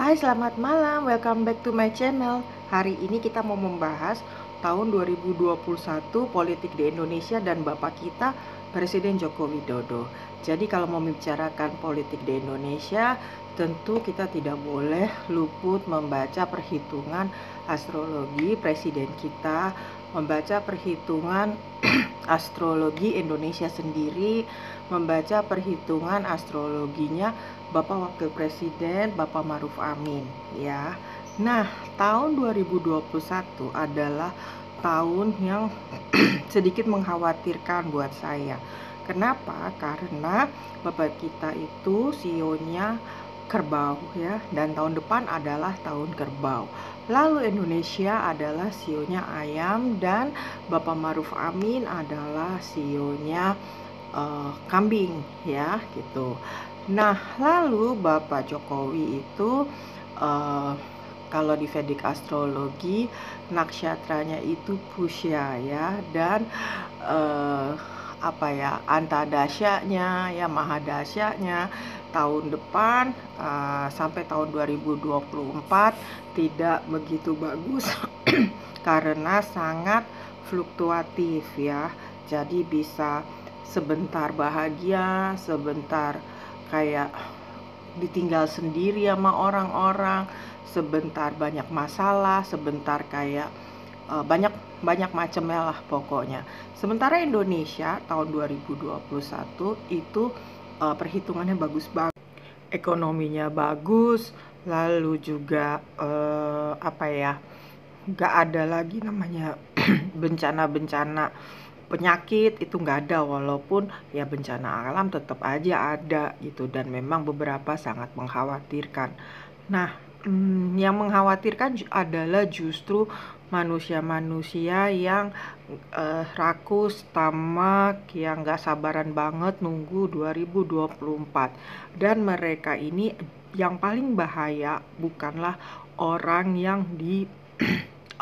Hai, selamat malam. Welcome back to my channel. Hari ini kita mau membahas tahun 2021 politik di Indonesia dan Bapak kita Presiden Joko Widodo. Jadi kalau mau membicarakan politik di Indonesia, tentu kita tidak boleh luput membaca perhitungan astrologi presiden kita, membaca perhitungan astrologi Indonesia sendiri, membaca perhitungan astrologinya Bapak Wakil Presiden Bapak Maruf Amin ya. Nah, tahun 2021 adalah tahun yang sedikit mengkhawatirkan buat saya. Kenapa? Karena Bapak kita itu CEO-nya kerbau ya, dan tahun depan adalah tahun kerbau. Lalu Indonesia adalah CEO-nya ayam dan Bapak Maruf Amin adalah CEO-nya kambing ya gitu. Nah, lalu Bapak Jokowi itu kalau di Vedic astrologi naksyatranya itu Pusya ya, dan antadasyanya ya, mahadasyanya tahun depan sampai tahun 2024 tidak begitu bagus karena sangat fluktuatif ya. Jadi bisa sebentar bahagia, sebentar kayak ditinggal sendiri sama orang-orang, sebentar banyak masalah, sebentar kayak banyak macamnya lah pokoknya. Sementara Indonesia tahun 2021 itu perhitungannya bagus banget. Ekonominya bagus, lalu juga nggak ada lagi namanya bencana-bencana penyakit, itu nggak ada, walaupun ya bencana alam tetap aja ada gitu, dan memang beberapa sangat mengkhawatirkan. Nah, yang mengkhawatirkan adalah justru manusia-manusia yang rakus, tamak, yang nggak sabaran banget nunggu 2024. Dan mereka ini yang paling bahaya bukanlah orang yang di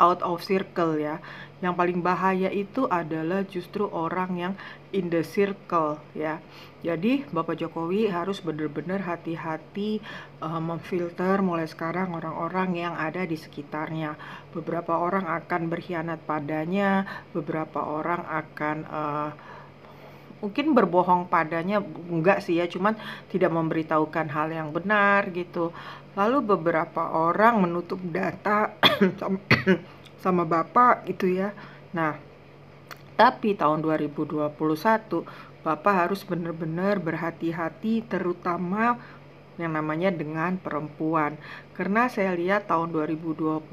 out of circle ya. Yang paling bahaya itu adalah justru orang yang in the circle ya. Jadi Bapak Jokowi harus benar-benar hati-hati memfilter mulai sekarang orang-orang yang ada di sekitarnya. Beberapa orang akan berkhianat padanya, beberapa orang akan mungkin berbohong padanya, enggak sih ya, cuman tidak memberitahukan hal yang benar gitu. Lalu beberapa orang menutup data sama Bapak gitu ya. Nah, tapi tahun 2021 Bapak harus benar-benar berhati-hati, terutama yang namanya dengan perempuan. Karena saya lihat tahun 2021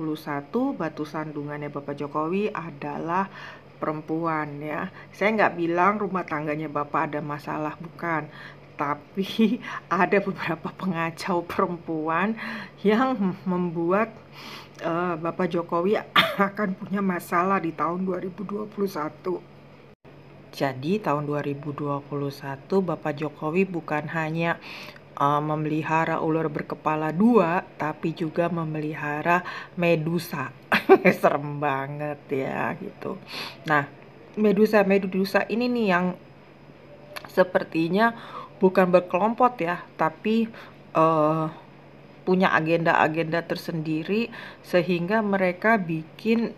batu sandungannya Bapak Jokowi adalah perempuan ya. Saya nggak bilang rumah tangganya Bapak ada masalah, bukan. Tapi ada beberapa pengacau perempuan yang membuat Bapak Jokowi akan punya masalah di tahun 2021. Jadi tahun 2021 Bapak Jokowi bukan hanya memelihara ular berkepala dua, tapi juga memelihara medusa. Serem banget ya gitu. Nah, medusa ini nih yang sepertinya bukan berkelompok ya, tapi punya agenda-agenda tersendiri, sehingga mereka bikin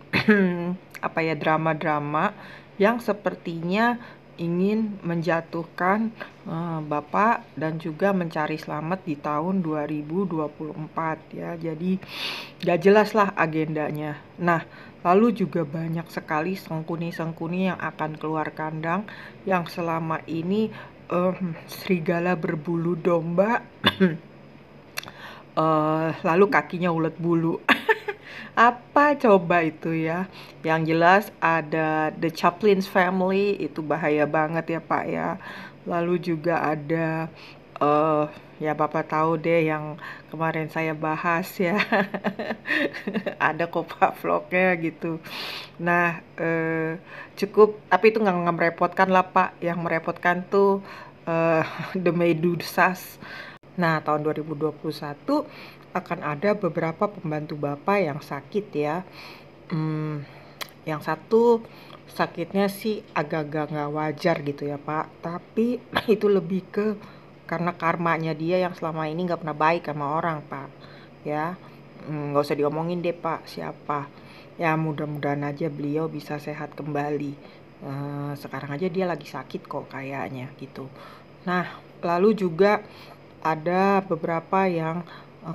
drama-drama yang sepertinya ingin menjatuhkan Bapak dan juga mencari selamat di tahun 2024 ya. Jadi gak jelas lah agendanya. Nah, lalu juga banyak sekali sengkuni-sengkuni yang akan keluar kandang, yang selama ini serigala berbulu domba lalu kakinya ulet bulu. Apa coba itu ya? Yang jelas ada The Chaplins Family, itu bahaya banget ya Pak ya. Lalu juga ada ya Bapak tahu deh yang kemarin saya bahas ya. Ada kok Pak vlognya gitu. Nah, cukup, tapi itu nggak merepotkan lah Pak. Yang merepotkan tuh The Medusas. Nah, tahun 2021 akan ada beberapa pembantu Bapak yang sakit ya. Yang satu sakitnya sih agak-agak nggak wajar gitu ya Pak. Tapi itu lebih ke karena karmanya dia yang selama ini nggak pernah baik sama orang Pak. ya. Nggak usah diomongin deh Pak siapa. Ya mudah-mudahan aja beliau bisa sehat kembali. Sekarang aja dia lagi sakit kok kayaknya gitu. Nah, lalu juga ada beberapa yang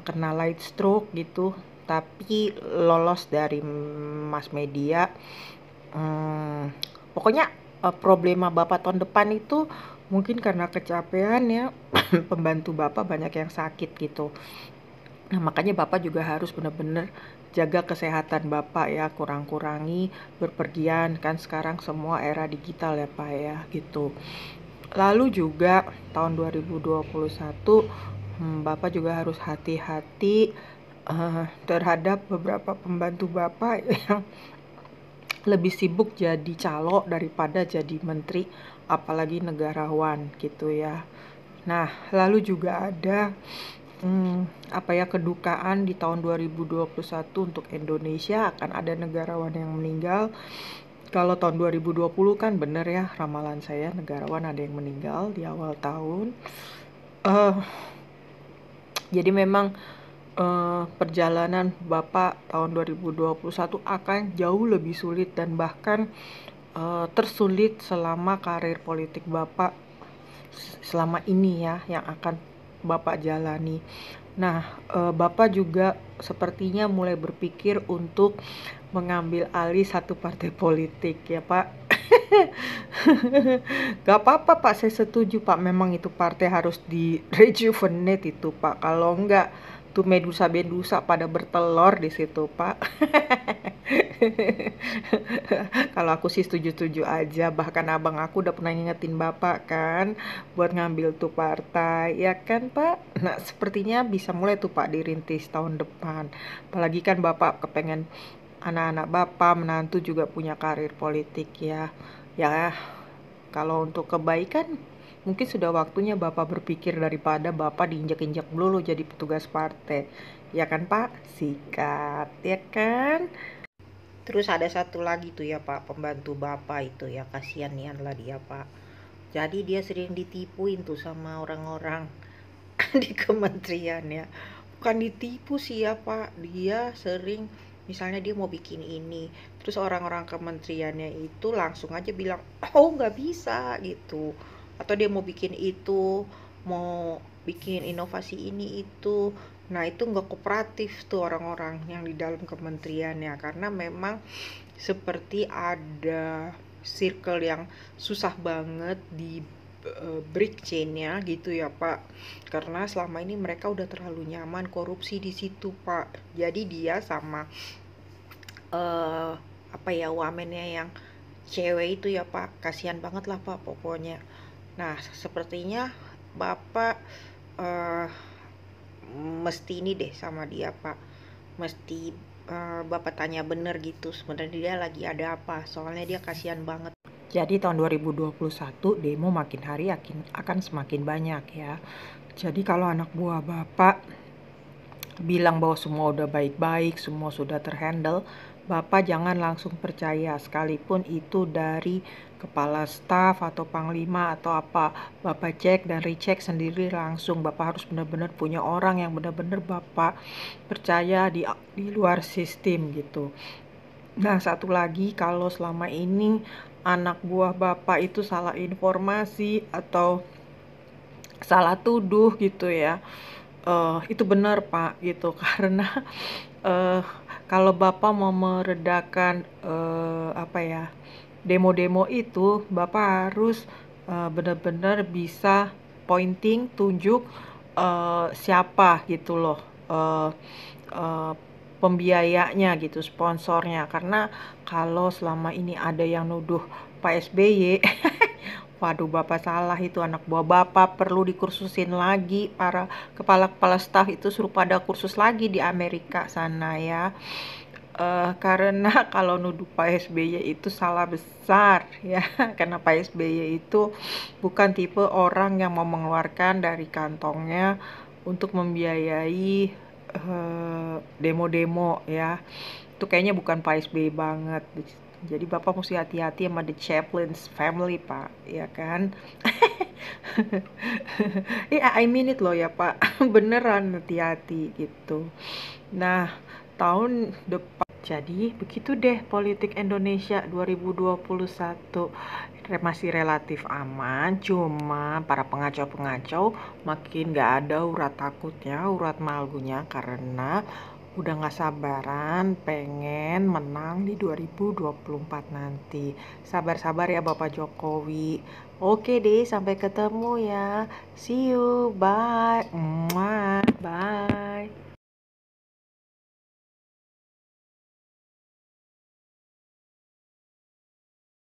kena light stroke gitu, tapi lolos dari mass media. Pokoknya problema Bapak tahun depan itu mungkin karena kecapean ya, pembantu Bapak banyak yang sakit gitu. Nah, makanya Bapak juga harus benar-benar jaga kesehatan Bapak ya, kurang-kurangi berpergian, kan sekarang semua era digital ya Pak ya, gitu. Lalu juga tahun 2021, Bapak juga harus hati-hati terhadap beberapa pembantu Bapak yang lebih sibuk jadi calo daripada jadi menteri, apalagi negarawan gitu ya. Nah, lalu juga ada kedukaan di tahun 2021 untuk Indonesia, akan ada negarawan yang meninggal. Kalau tahun 2020 kan bener ya ramalan saya, negarawan ada yang meninggal di awal tahun. Jadi memang perjalanan Bapak tahun 2021 akan jauh lebih sulit dan bahkan tersulit selama karir politik Bapak selama ini ya, yang akan Bapak jalani. Nah, Bapak juga sepertinya mulai berpikir untuk mengambil alih satu partai politik ya Pak. Gak apa-apa Pak, saya setuju Pak, memang itu partai harus di rejuvenate itu Pak. Kalau enggak tuh medusa-medusa pada bertelur di situ Pak. Kalau aku sih setuju-setuju aja, bahkan abang aku udah pernah ngingetin Bapak kan buat ngambil tuh partai, ya kan Pak? Nah, sepertinya bisa mulai tuh Pak dirintis tahun depan. Apalagi kan Bapak kepengen anak-anak Bapak, menantu juga punya karir politik ya. Ya, kalau untuk kebaikan mungkin sudah waktunya Bapak berpikir daripada Bapak diinjak-injak dulu jadi petugas partai. Ya kan Pak? Sikat, ya kan? Terus ada satu lagi tuh ya Pak, pembantu Bapak itu ya, kasihan lah dia Pak. Jadi dia sering ditipuin tuh sama orang-orang di kementerian ya. Bukan ditipu sih ya Pak, dia sering misalnya dia mau bikin ini, terus orang-orang kementeriannya itu langsung aja bilang, oh nggak bisa gitu. Atau dia mau bikin itu, mau bikin inovasi ini itu. Nah itu nggak kooperatif tuh orang-orang yang di dalam kementeriannya, karena memang seperti ada circle yang susah banget di break chain-nya gitu ya Pak, karena selama ini mereka udah terlalu nyaman korupsi di situ Pak. Jadi dia sama wamennya yang cewek itu ya Pak, kasihan banget lah Pak pokoknya. Nah sepertinya Bapak mesti ini deh sama dia Pak, mesti Bapak tanya bener gitu sebenarnya dia lagi ada apa, soalnya dia kasihan banget. Jadi tahun 2021 demo makin hari akan semakin banyak ya. Jadi kalau anak buah Bapak bilang bahwa semua udah baik-baik, semua sudah terhandle, Bapak jangan langsung percaya, sekalipun itu dari kepala staf atau panglima atau apa. Bapak cek dan recheck sendiri langsung. Bapak harus benar-benar punya orang yang benar-benar Bapak percaya di luar sistem gitu. Nah, satu lagi, kalau selama ini anak buah Bapak itu salah informasi atau salah tuduh gitu ya, itu benar Pak gitu. Karena kalau Bapak mau meredakan demo-demo itu, Bapak harus benar-benar bisa pointing, tunjuk siapa gitu loh, pembiayanya gitu, sponsornya. Karena kalau selama ini ada yang nuduh Pak SBY, waduh Bapak salah, itu anak buah Bapak perlu dikursusin lagi, para kepala-kepala staf itu suruh pada kursus lagi di Amerika sana ya. Karena kalau nuduh Pak SBY itu salah besar ya, karena Pak SBY itu bukan tipe orang yang mau mengeluarkan dari kantongnya untuk membiayai demo-demo ya. Itu kayaknya bukan Pak SBY banget. Jadi Bapak mesti hati-hati sama The Chaplin's family, Pak, ya kan? Iya, I mean it loh ya, Pak. Beneran hati-hati gitu. Nah, tahun depan jadi begitu deh politik Indonesia 2021. Masih relatif aman, cuma para pengacau-pengacau makin gak ada urat takutnya, urat malunya karena udah gak sabaran pengen menang di 2024 nanti. Sabar-sabar ya Bapak Jokowi. Oke deh, sampai ketemu ya. See you, bye. Mwah. Bye.